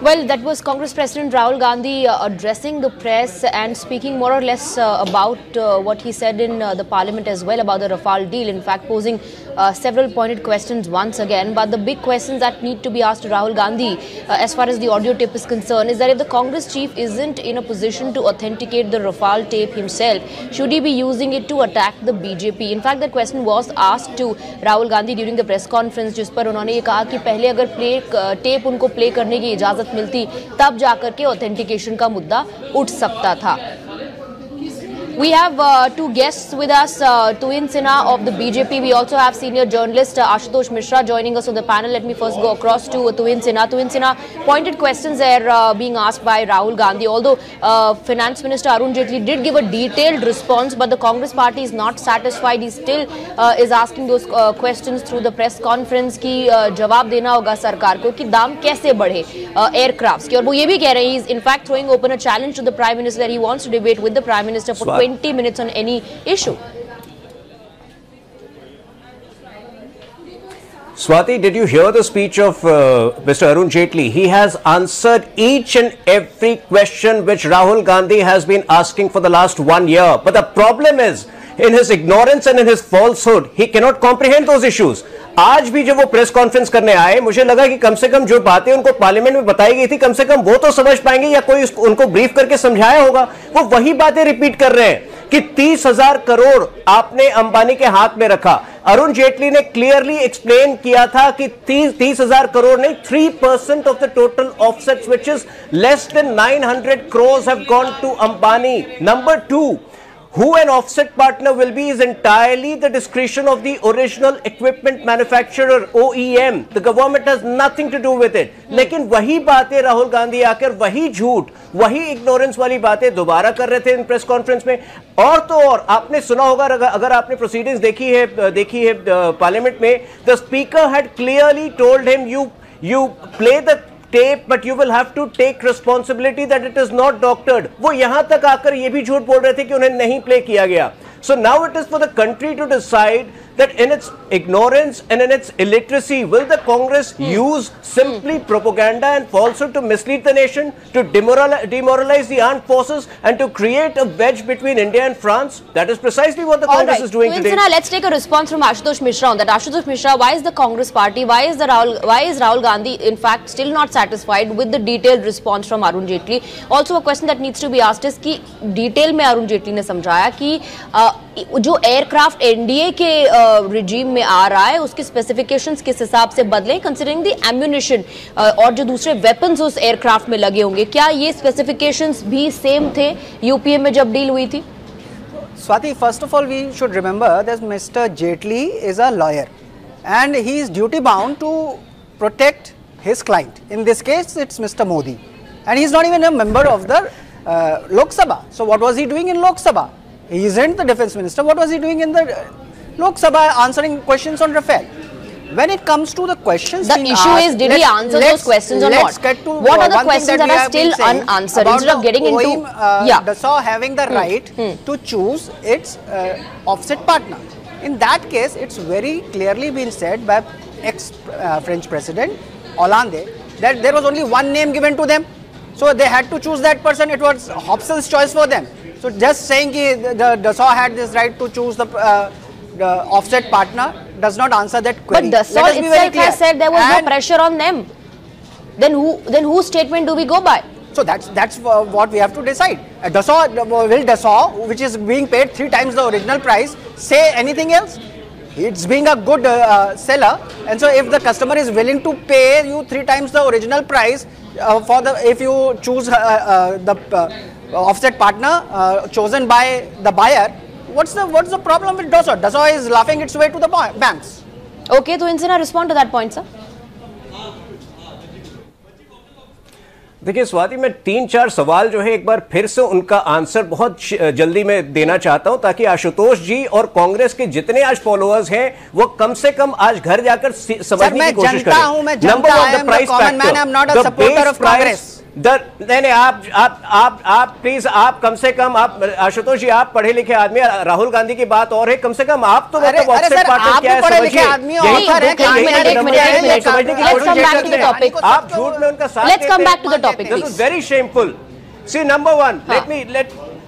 Well, that was Congress President Rahul Gandhi addressing the press and speaking more or less about what he said in the parliament as well about the Rafale deal. In fact, posing several pointed questions once again. But the big questions that need to be asked to Rahul Gandhi as far as the audio tape is concerned is that if the Congress chief isn't in a position to authenticate the Rafale tape himself, should he be using it to attack the BJP? In fact, that question was asked to Rahul Gandhi during the press conference, जिस पर उन्होंने ये कहा कि पहले अगर tape उनको play करने की इजाजत मिलती तब जाकर के ऑथेंटिकेशन का मुद्दा उठ सकता था। We have two guests with us, Tuhin Sinha of the BJP. We also have senior journalist Ashutosh Mishra joining us on the panel. Let me first go across to Tuhin Sinha. Tuhin Sinha, pointed questions there being asked by Rahul Gandhi. Although Finance Minister Arun Jaitley did give a detailed response, but the Congress party is not satisfied. He still is asking those questions through the press conference कि जवाब देना होगा सरकार को कि दाम कैसे बढ़े एयरक्राफ्ट्स के, और वो ये भी कह रहे हैं, he is in fact throwing open a challenge to the Prime Minister that he wants to debate with the Prime Minister for 20 minutes on any issue. Swati, did you hear the speech of Mr. Arun Jaitley? He has answered each and every question which Rahul Gandhi has been asking for the last 1 year. But the problem is, in his ignorance and in his falsehood, he cannot comprehend those issues. आज भी जब वो press conference करने आए, मुझे लगा कि कम से कम जो बातें उनको पार्लियामेंट में बताई गई थी, कम से कम वो तो समझ पाएंगे या कोई उनको ब्रीफ करके समझाया होगा। वो वही बातें रिपीट कर रहे हैं कि 30,000 करोड़ आपने अंबानी के हाथ में रखा। अरुण जेटली ने क्लियरली एक्सप्लेन किया था कि 30,000 करोड़ नहीं, 3% of the total offsets which is less than 900 crores have gone to Ambani. Number 2, who an offset partner will be is entirely the discretion of the original equipment manufacturer, OEM. The government has nothing to do with it. लेकिन वही बातें राहुल गांधी आकर वही झूठ, वही ignorance वाली बातें दोबारा कर रहे थे इन प्रेस कॉन्फ्रेंस में। और तो और आपने सुना होगा, अगर आपने प्रोसीडिंग्स देखी है पार्लियामेंट में, the speaker had clearly told him you play the tape, but you will have to take responsibility that it is not doctored. वो यहां तक आकर ये भी झूठ बोल रहे थे कि उन्हें नहीं प्ले किया गया। So now it is for the country to decide that in its ignorance and in its illiteracy, will the Congress use simply propaganda and falsehood to mislead the nation, to demoralize the armed forces and to create a wedge between India and France? That is precisely what the Congress is doing today. Let's take a response from Ashutosh Mishra on that. Ashutosh Mishra, why is the Congress party, why is Rahul Gandhi in fact still not satisfied with the detailed response from Arun Jaitley? Also a question that needs to be asked is कि detail में Arun Jaitley ने समझाया कि जो aircraft NDA के regime में आ रहा है उसकी स्पेसिफिकेशंस किस हिसाब से बदले, कंसीडरिंग द एम्यूनिशन और जो दूसरे वेपन्स उस एयरक्राफ्ट में लगे होंगे, क्या ये स्पेसिफिकेशंस भी सेम थे यूपीए में जब डील हुई थी? Swati, first of all, we should remember that Mr. Jaitley is a lawyer and he is duty bound to protect his client. In this case, it's Mr. Modi, and he is not even a member of the Lok Sabha. So what was he doing in Lok Sabha? He isn't the defense minister. What was he doing in the Lok Sabha answering questions on Rafale? When it comes to the questions, the issue is, did he answer those questions or not? What are the questions that are still unanswered? Instead of getting into Dassault having the right to choose its offset partner. In that case, it's very clearly been said by ex-French President Hollande that there was only one name given to them. So they had to choose that person. It was Hobson's choice for them. So just saying that Dassault had this right to choose the offset partner does not answer that query. But Dassault itself has said there was no pressure on them. Then whose statement do we go by? So that's what we have to decide. Will Dassault, which is being paid 3 times the original price, say anything else? It's being a good seller, and so if the customer is willing to pay you 3 times the original price if you choose the offset partner chosen by the buyer, what's the problem with Dassault? Dassault is laughing its way to the banks. Okay, तो इनसे ना respond to that point, sir. देखिए स्वाति, मैं 3-4 सवाल जो है एक बार फिर से उनका आंसर बहुत जल्दी में देना चाहता हूं ताकि आशुतोष जी और कांग्रेस के जितने आज फॉलोअर्स हैं वो कम से कम आज घर जाकर समझने की कोशिश करें। Number 1, the price factor. नहीं, आप प्लीज, आप कम से कम, आप आशुतोष जी, आप पढ़े लिखे आदमी, राहुल गांधी की बात और है, कम से कम आप तो मतलब ऑफसेट पार्टनर क्या है समझिए। आप झूठ में उनका साथ देते हैं। Let's come back to the topic, This is very shameful. See, number one,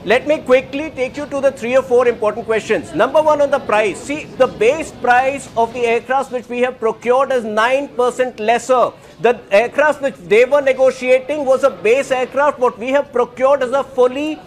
let me quickly take you to the 3 or 4 important questions. Number one, on the price. See, the base price of the aircraft which we have procured is 9% lesser. The aircraft which they were negotiating was a base aircraft. What we have procured is a fully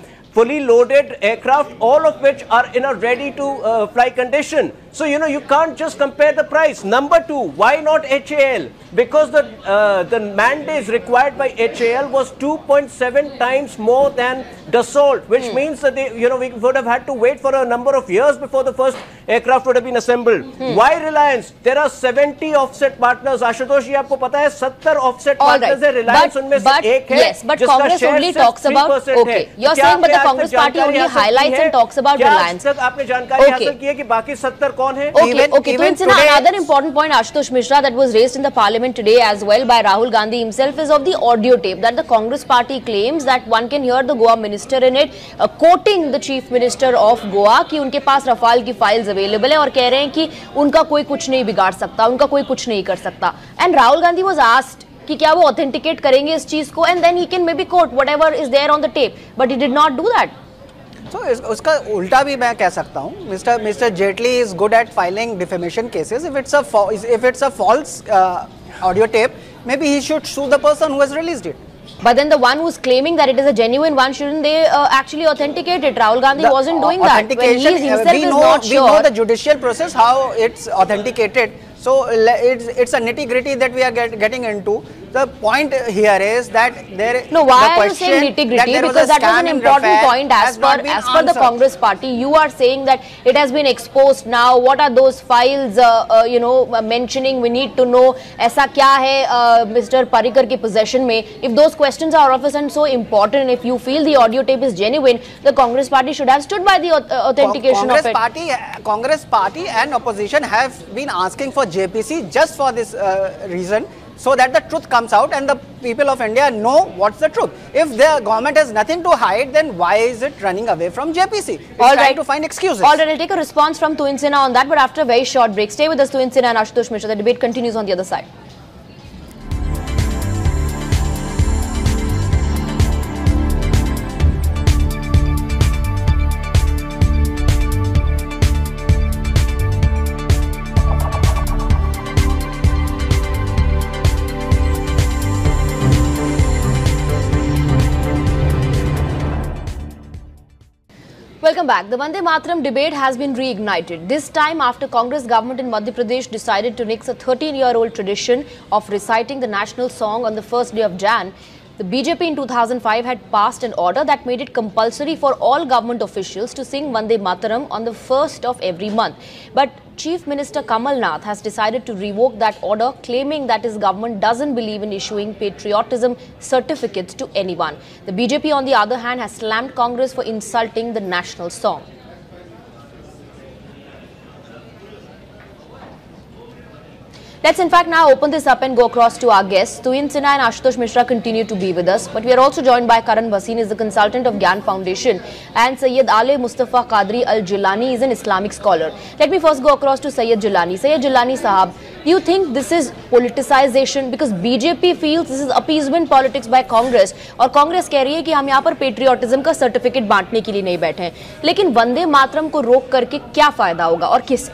loaded aircraft, all of which are in a ready to fly condition. So, you can't just compare the price. Number two, why not HAL? Because the mandates required by HAL was 2.7 times more than Dassault, which means that we would have had to wait for a number of years before the first aircraft would have been assembled. Why Reliance? There are 70 offset partners. Ashutosh ji, आपको पता है 70 offset partners है. Reliance उनमें से एक है. Yes, but Congress only talks about. Okay, you're saying, but the Congress party only highlights and talks about Reliance. क्या आपने जानकारी हासिल की है कि बाकी 70 कौन है? Okay. So another important point, Ashutosh Mishra, that was raised in the parliament today as well by Rahul Gandhi himself, is of the audio tape that the Congress party claims that one can hear the Goa minister in it quoting the chief minister of Goa कि उनके पास Rafale की files available है और कह रहे हैं कि उनका कोई कुछ नहीं बिगाड़ सकता, उनका कोई कुछ नहीं कर सकता. And Rahul Gandhi was asked कि क्या वो ऑथेंटिकेट करेंगे इस चीज को, and then he can maybe quote whatever is there on the tape, but he did not do that. So, उसका उल्टा भी मैं कह सकता हूँ. Mr. Jaitley is good at filing defamation cases. If it's a false audio tape, maybe he should sue the person who has released it. But then the one who's claiming that it is a genuine one, shouldn't they actually authenticate it? Rahul Gandhi wasn't doing that. When he himself is not sure. We know the judicial process, how it's authenticated. So it's a nitty-gritty that we are getting into. The point here is that there. No, why are you saying nitty-gritty? Because that was an important point as per the Congress party. You are saying that it has been exposed now. What are those files? Mentioning we need to know. ऐसा क्या है Mr. Parrikar की possession में? If those questions are of a sudden so important, and if you feel the audio tape is genuine, the Congress party should have stood by the authentication of it. Congress party and opposition have been asking for JPC just for this reason, so that the truth comes out and the people of India know what's the truth. If the government has nothing to hide, then why is it running away from JPC? It's trying to find excuses. All right, I'll take a response from Tuin Sinha on that, but after a very short break. Stay with us, Tuin Sinha and Ashutosh Mishra. The debate continues on the other side. Welcome back. The Vande Mataram debate has been reignited. This time after Congress government in Madhya Pradesh decided to nix a 13-year-old tradition of reciting the national song on the first day of Jan. The BJP in 2005 had passed an order that made it compulsory for all government officials to sing Vande Mataram on the first of every month. But Chief Minister Kamal Nath has decided to revoke that order, claiming that his government doesn't believe in issuing patriotism certificates to anyone. The BJP, on the other hand, has slammed Congress for insulting the national song. Let's in fact now open this up and go across to our guests. Tuin Sinha and Ashutosh Mishra continue to be with us, but we are also joined by Karan Bhasin, is the consultant of Gyan Foundation, and Sayyid Ale Mustafa Qadri Al-Jilani is an Islamic scholar. Let me first go across to Sayyid Jilani. Sayyid Jilani Sahab, do you think this is politicization? Because BJP feels this is appeasement politics by Congress, और कांग्रेस कह रही है कि हम यहाँ पर patriotism का certificate बांटने के लिए नहीं बैठे हैं, लेकिन वंदे मातरम को रोक करके क्या फायदा होगा और किस?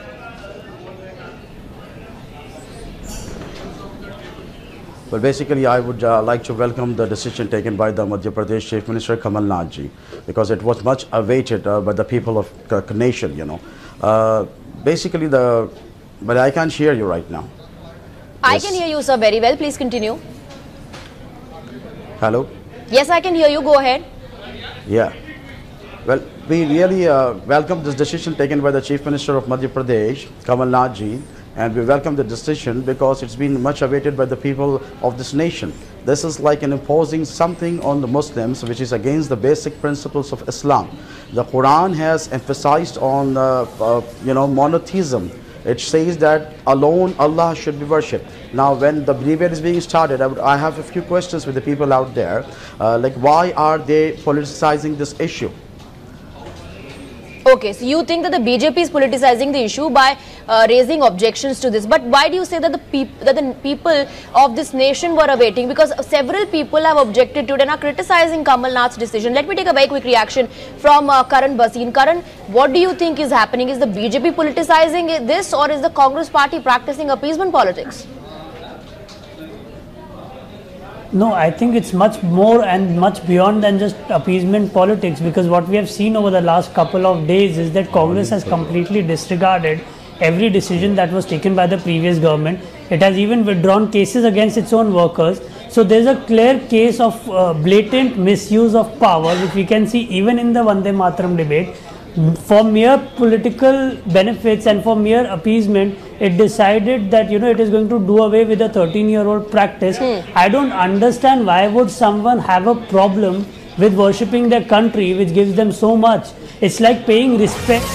Well, basically, I would like to welcome the decision taken by the Madhya Pradesh Chief Minister Kamal Nath ji, because it was much awaited by the people of the nation, Basically, but I can't hear you right now. I can hear you, sir, very well. Please continue. Hello? Yes, I can hear you. Go ahead. Yeah. Well, we really welcome this decision taken by the Chief Minister of Madhya Pradesh, Kamal Nath ji. And we welcome the decision because it's been much awaited by the people of this nation. This is like an imposing something on the Muslims which is against the basic principles of Islam. The Quran has emphasized on monotheism, It says that alone Allah should be worshipped. Now, when the debate is being started, I have a few questions with the people out there. Like, why are they politicizing this issue? Okay, so you think that the BJP is politicizing the issue by raising objections to this. But why do you say that the people of this nation were awaiting? Because several people have objected to it and are criticizing Kamal Nath's decision. Let me take a very quick reaction from Karan Bhasin. Karan, what do you think is happening? Is the BJP politicizing this, or is the Congress party practicing appeasement politics? No, I think it's much more and much beyond than just appeasement politics, because what we have seen over the last couple of days is that Congress has completely disregarded every decision that was taken by the previous government. It has even withdrawn cases against its own workers. So there's a clear case of blatant misuse of power, which we can see even in the Vande Mataram debate. For mere political benefits and for mere appeasement, it decided that, it is going to do away with a 13-year-old practice. I don't understand why would someone have a problem with worshipping their country, which gives them so much. It's like paying respect.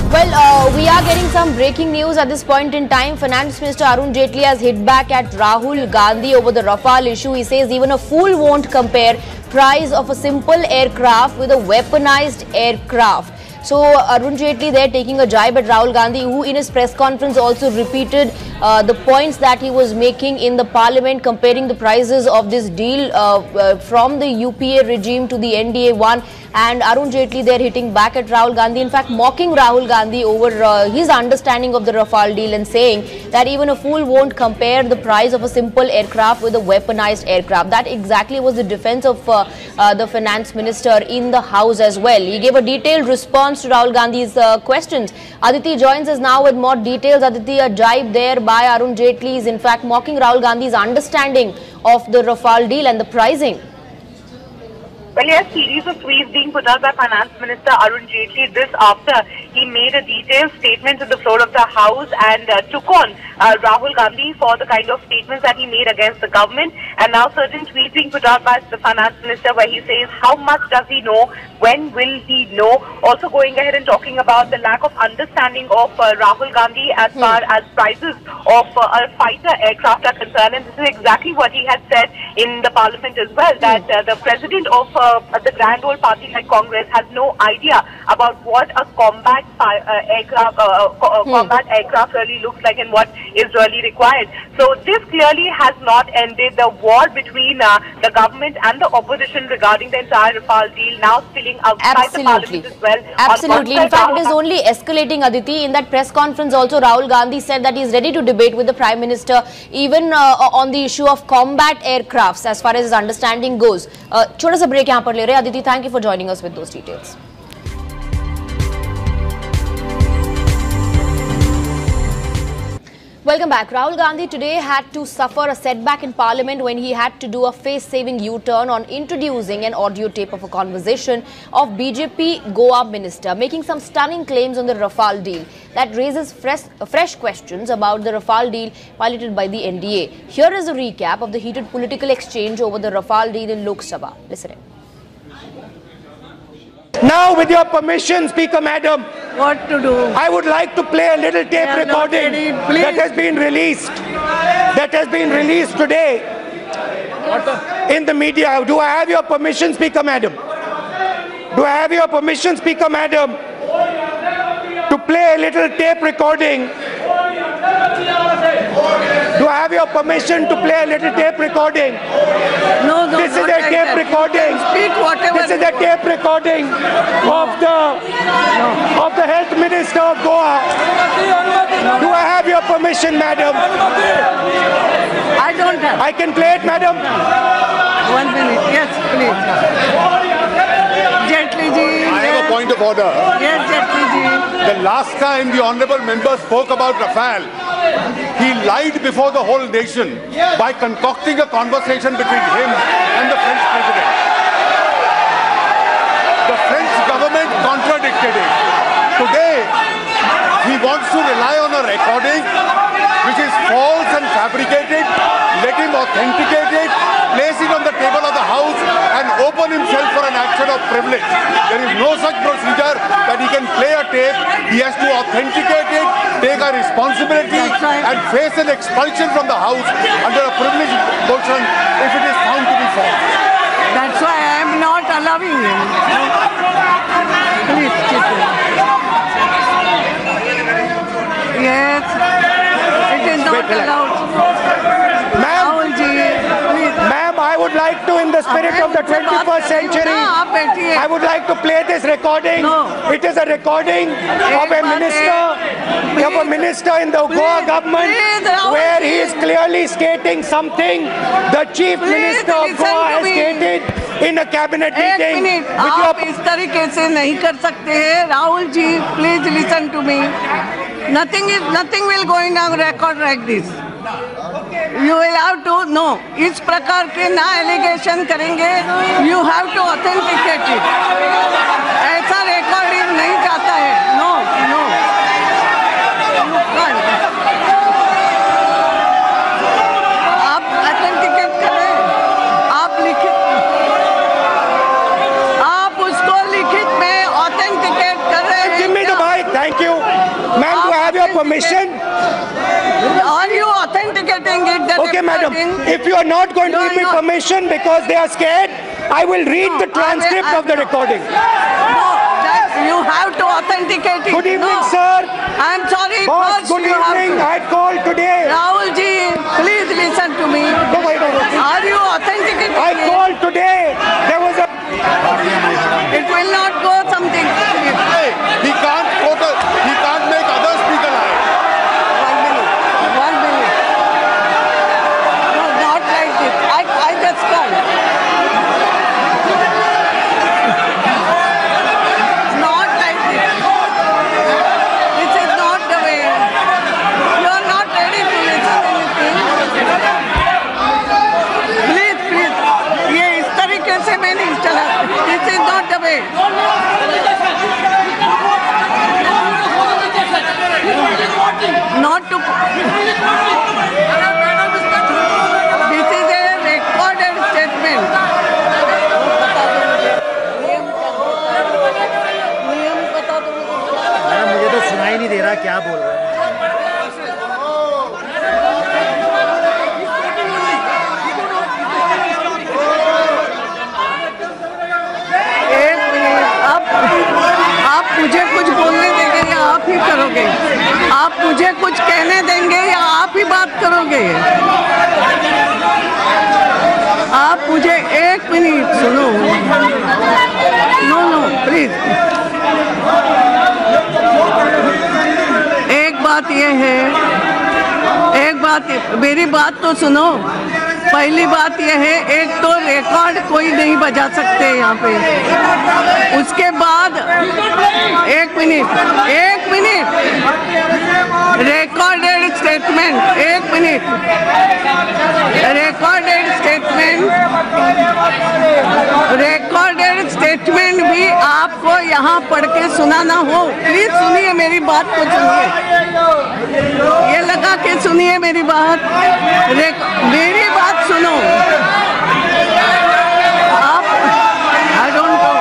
Well, we are getting some breaking news at this point in time. Finance Minister Arun Jaitley has hit back at Rahul Gandhi over the Rafale issue. He says even a fool won't compare price of a simple aircraft with a weaponized aircraft. So Arun Jaitley there taking a jibe at Rahul Gandhi, who in his press conference also repeated the points that he was making in the parliament, comparing the prices of this deal from the UPA regime to the NDA one. And Arun Jaitley there hitting back at Rahul Gandhi, in fact mocking Rahul Gandhi over his understanding of the Rafale deal and saying that even a fool won't compare the price of a simple aircraft with a weaponized aircraft. That exactly was the defense of the finance minister in the house as well. He gave a detailed response to Rahul Gandhi's questions. Aditi joins us now with more details. Aditi, a jibe there by Arun Jaitley is in fact mocking Rahul Gandhi's understanding of the Rafale deal and the pricing. Well, yes, series of tweets being put out by Finance Minister Arun Jaitley this after he made a detailed statement to the floor of the House and took on Rahul Gandhi for the kind of statements that he made against the government. And now certain tweets being put out by the Finance Minister where he says how much does he know, when will he know. Also going ahead and talking about the lack of understanding of Rahul Gandhi as far as prices of a fighter aircraft are concerned. And this is exactly what he had said in the parliament as well, that the president of the grand old party like Congress has no idea about what a combat aircraft really looks like and what is really required. So this clearly has not ended the war between the government and the opposition regarding the entire Rafale deal, now spilling outside the parliament as well. Absolutely. In fact, it is only escalating, Aditi. In that press conference also, Rahul Gandhi said that he is ready to debate with the Prime Minister even on the issue of combat aircrafts as far as his understanding goes. Choda sa break यहाँ पर ले रहे हैं. Aditi, thank you for joining us with those details. Welcome back. Rahul Gandhi today had to suffer a setback in Parliament when he had to do a face-saving U-turn on introducing an audio tape of a conversation of BJP Goa minister, making some stunning claims on the Rafale deal that raises fresh questions about the Rafale deal piloted by the NDA. Here is a recap of the heated political exchange over the Rafale deal in Lok Sabha. Listen in. Now, with your permission, Speaker Madam, what to do? I would like to play a little tape recording that has been released. That has been released today in the media. Do I have your permission, Speaker Madam? Do I have your permission, Speaker Madam, to play a little tape recording? Do I have your permission to play a little tape recording? No, this is a tape recording. This is a tape recording of the Health Minister of Goa. Do I have your permission, Madam? I don't have. I can play it, Madam? 1 minute. Yes, please. Jaitley ji. I have a point of order. Yes, Jaitley ji. The last time the honourable member spoke about Rafale, he lied before the whole nation by concocting a conversation between him and the French president. The French government contradicted it. Today, he wants to rely on a recording which is false and fabricated. Let him authenticate it, place it on the table of the House and open himself for an action. exception of privilege. There is no such procedure that he can play a tape. He has to authenticate it, take a responsibility, and face an expulsion from the House under a privileged motion if it is found to be false. That's why I am not allowing him. Please, Chitu. Yes, it is not allowed. Ma'am, I would like to, in the spirit of the 21st century, I would like to play this recording. No. It is a recording of a minister in the Goa government where he is clearly stating something the Chief Minister of Goa has stated in a cabinet meeting. आप इस तरीके से नहीं कर सकते हैं, Rahul ji. Please listen to me. Nothing will go in a record like this. You will have to know. इस प्रकार के ना एलिगेशन करेंगे. You have to authenticate it. ऐसा रिकॉर्डिंग नहीं जाता है. No. आप अथेंटिकेट करें. आप लिखित. आप उसको लिखित में ऑथेंटिकेट कर रहे हैं. Give me the mic. Thank you. Ma'am, do I have your permission? Are you authenticating it? Okay, madam. If you are not going to give me permission because they are scared, I will read the transcript of the recording. No, you have to authenticate it. Good evening, sir. I am sorry. Boss, First good you have evening. to- I called today. Rahul ji, please listen to me. No, wait. Are you authenticating I it? called today. There was a... It will not go something. He can't make others speak alive. 1 minute. No, not like this. I just called. Not like this. This is not the way. You are not ready to listen anything. Please. ये इस तरीके से मैं नहीं चला. This is not the way. Not to. This is a recorded statement. Madam मुझे तो सुनाई नहीं दे रहा क्या बोल रहे हैं. एक मिनट. आप मुझे कुछ बोलने देंगे या आप ही करोगे? आप मुझे कुछ कहने देंगे या आप ही बात करोगे? आप मुझे 1 मिनट सुनो. No please. मेरी बात तो सुनो. पहली बात यह है, एक तो रिकॉर्ड कोई नहीं बजा सकते यहाँ पे. उसके बाद 1 minute recorded statement. 1 minute recorded statement भी आपको यहाँ पढ़ के सुनाना हो. प्लीज सुनिए मेरी बात को. सुनिए, ये लगा के सुनिए मेरी बात. मेरी बात सुनो. आप I don't know.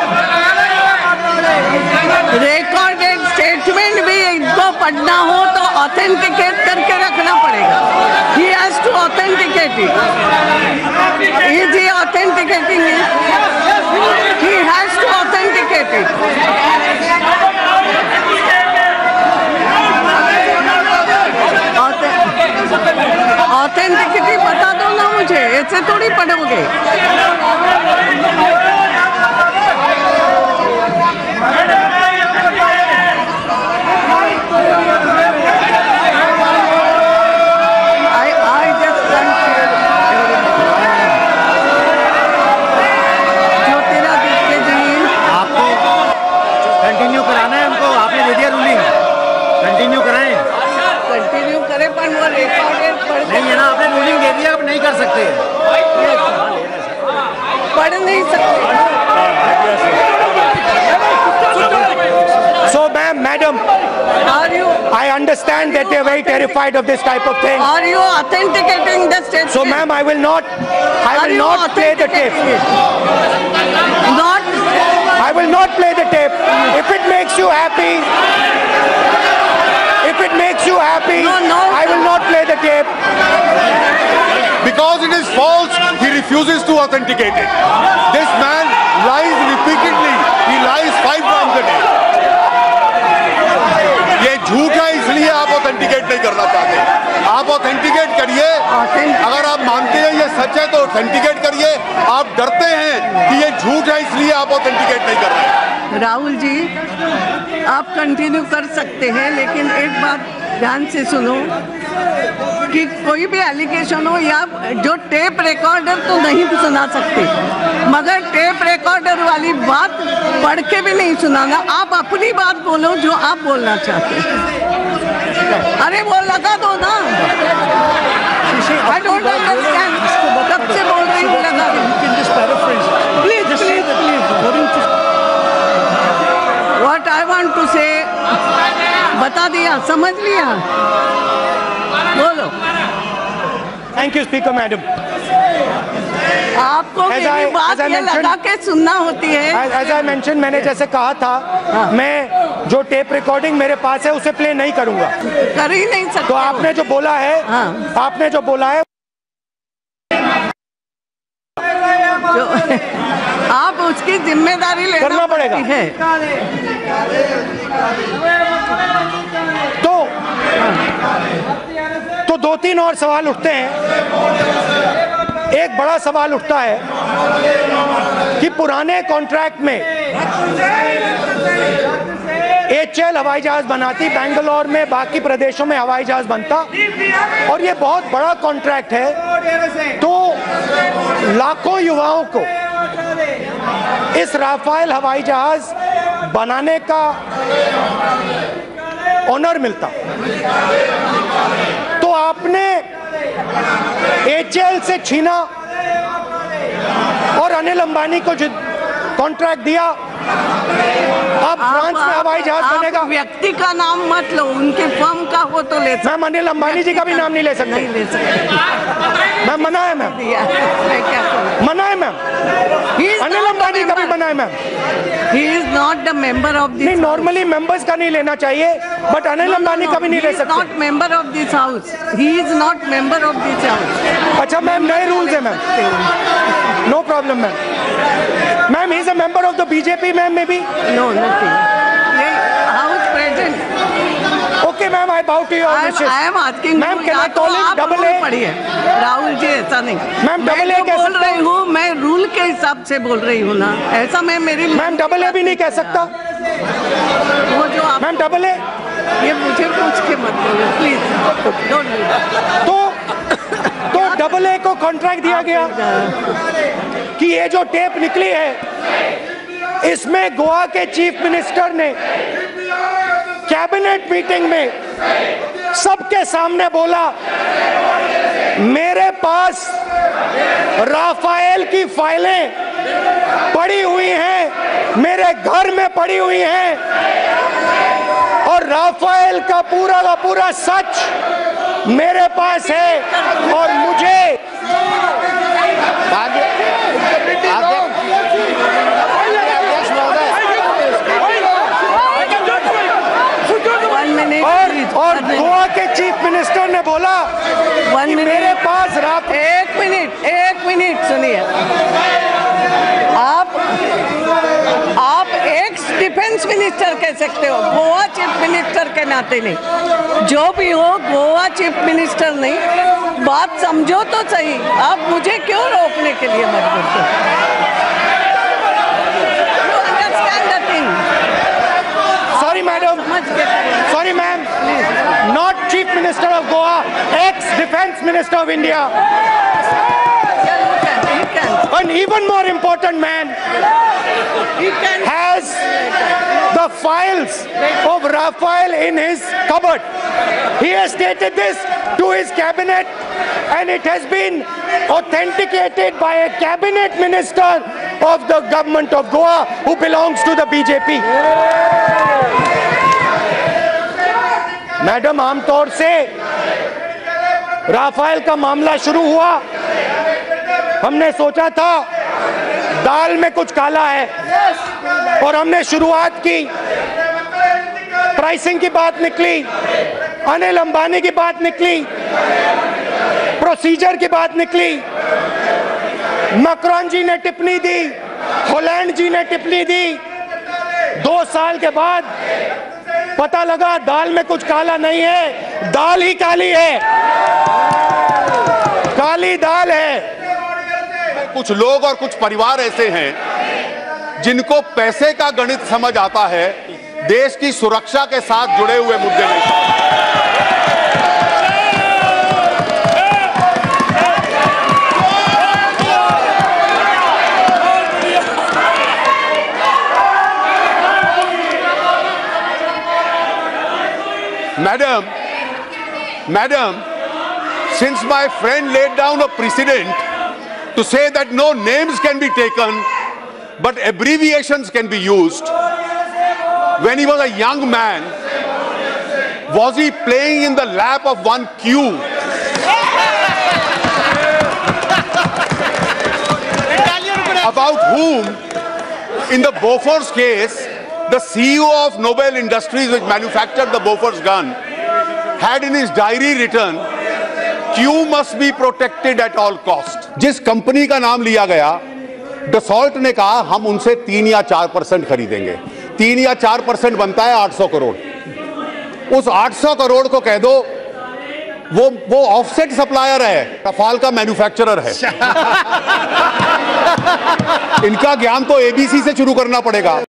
Recorded statement भी इनको पढ़ना हो तो ऑथेंटिकेट करके रखना पड़ेगा. He has to authenticate it. Is he authenticating it? He has to authenticate it. Authenticity बता दो ना मुझे. ऐसे थोड़ी पढ़ोगे. कंटिन्यू कराना है हमको. आपने दे दिया रूलिंग. कंटिन्यू कराएं. कंटिन्यू करें पर वो रिकॉर्डेड नहीं है ना. आपने रूलिंग दे दिया. अब नहीं कर सकते. पढ़ नहीं सकते. So, madam, I understand that they are very terrified of this type of thing. Are you authenticating the statement? So, ma'am, I will not play the tape. Not not play the tape. If it makes you happy, I will not play the tape. Because it is false, he refuses to authenticate it. This man lies repeatedly. He lies 5 times a day. ये झूठ है, इसलिए आप authenticate नहीं करना चाहते. आप authenticate करिए. अगर आप मानते हैं ये सच है तो ऑथेंटिकेट करिए. आप डरते हैं कि ये झूठ है, इसलिए आप ऑथेंटिकेट नहीं कर रहे. राहुल जी, आप कंटिन्यू कर सकते हैं, लेकिन एक बात ध्यान से सुनो कि कोई भी एलिगेशन हो या जो टेप रिकॉर्डर तो नहीं सुना सकते, मगर टेप रिकॉर्डर वाली बात पढ़ के भी नहीं सुनाना. आप अपनी बात बोलो जो आप बोलना चाहते हैं. अरे वो लगा दो ना. I don't understand. कब से बोल रही हूँ लगा दो. Please please please. What I want to say बता दिया, समझ लिया. बोलो. Thank you speaker madam. आपको मेरी बात ये लगा के सुनना होती है. As I mentioned, मैंने जैसे कहा था, मैं जो टेप रिकॉर्डिंग मेरे पास है उसे प्ले नहीं करूंगा. कर ही नहीं सकते. तो आपने जो बोला है, आपने जो बोला है, आप उसकी जिम्मेदारी लेना पड़ेगा. तो 2-3 और सवाल उठते हैं. एक बड़ा सवाल उठता है कि पुराने कॉन्ट्रैक्ट में HAL हवाई जहाज बनाती, बेंगलोर में बाकी प्रदेशों में हवाई जहाज बनता, और ये बहुत बड़ा कॉन्ट्रैक्ट है. तो लाखों युवाओं को इस राफेल हवाई जहाज बनाने का ऑनर मिलता. तो आपने HAL से छीना और अनिल अंबानी को कॉन्ट्रैक्ट दिया. अब फ्रांस में हवाई जहाज बनेगा. व्यक्ति का नाम मत लो, उनके फर्म का हो तो ले सकते. मैम अनिल अंबानी जी का भी नाम नहीं ले सकते. नहीं ले सकते. मैम मना है मैम. मना है मैम. अनिल अंबानी का भी मना है ma'am. He is not the member of this. नहीं, नॉर्मली मेंबर्स का नहीं लेना चाहिए, बट अनिल अंबानी का भी नहीं ले सकते. He is not member of this house. He is not member of this house. अच्छा मैम, नए रूल्स है मैम. No problem ma'am. Ma'am he is a member of the BJP ma'am, may be. No, nothing. House president. Okay ma'am, I bow to your wishes. I am asking. Ma'am can I call him double A? पढ़िए राहुल जी, ऐसा नहीं. Ma'am double A कैसे बोल रही हूँ, मैं rule के हिसाब से बोल रही हूँ ना. ऐसा मैं मेरी मैम double A भी नहीं कह सकता. वो जो आप मैम double A, ये मुझे पूछ के मत बोलो प्लीज. तो double A को कॉन्ट्रैक्ट दिया गया कि ये जो टेप निकली है, इसमें गोवा के चीफ मिनिस्टर ने कैबिनेट मीटिंग में सबके सामने बोला, मेरे पास राफेल की फाइलें पड़ी हुई हैं, मेरे घर में पड़ी हुई हैं, और राफेल का पूरा सच मेरे पास है, और मुझे और गोवा के चीफ मिनिस्टर ने बोला कि मेरे पास एक मिनट सुनिए. आप एक्स डिफेंस मिनिस्टर कह सकते हो, गोवा चीफ मिनिस्टर के नाते नहीं. जो भी हो, गोवा चीफ मिनिस्टर नहीं. बात समझो तो सही. आप मुझे क्यों रोकने के लिए मजबूर करते? Sorry madam, sorry ma'am, not chief minister of Goa, ex-defense minister of India. An even more important man has the files of Rafael in his cupboard. He has stated this to his cabinet, and it has been authenticated by a cabinet minister of the government of Goa who belongs to the BJP. Madam, आमतौर से Rafale का मामला शुरू हुआ, हमने सोचा था दाल में कुछ काला है। और हमने शुरुआत की, प्राइसिंग की बात निकली, अनिल अंबानी की बात निकली, प्रोसीजर की बात निकली, मैक्रोन जी ने टिप्पणी दी, हॉलैंड जी ने टिप्पणी दी। 2 साल के बाद पता लगा दाल में कुछ काला नहीं है, दाल ही काली है, काली दाल है। कुछ लोग और कुछ परिवार ऐसे हैं जिनको पैसे का गणित समझ आता है, देश की सुरक्षा के साथ जुड़े हुए मुद्दे नहीं। Madam, since my friend laid down a precedent to say that no names can be taken, but abbreviations can be used, when he was a young man, was he playing in the lap of one Q? About whom, in the Bofors case, the CEO of Nobel Industries, which manufactured the Bofors gun, had in his diary written, Q must be protected at all cost. जिस company का नाम लिया गया, Dassault ने कहा हम उनसे 3 या 4% खरीदेंगे। 3 या 4% बनता है 800 करोड़। उस 800 करोड़ को कह दो वो ऑफसेट सप्लायर है, रफाल का मैन्युफैक्चरर है। इनका ज्ञान तो एबीसी से शुरू करना पड़ेगा।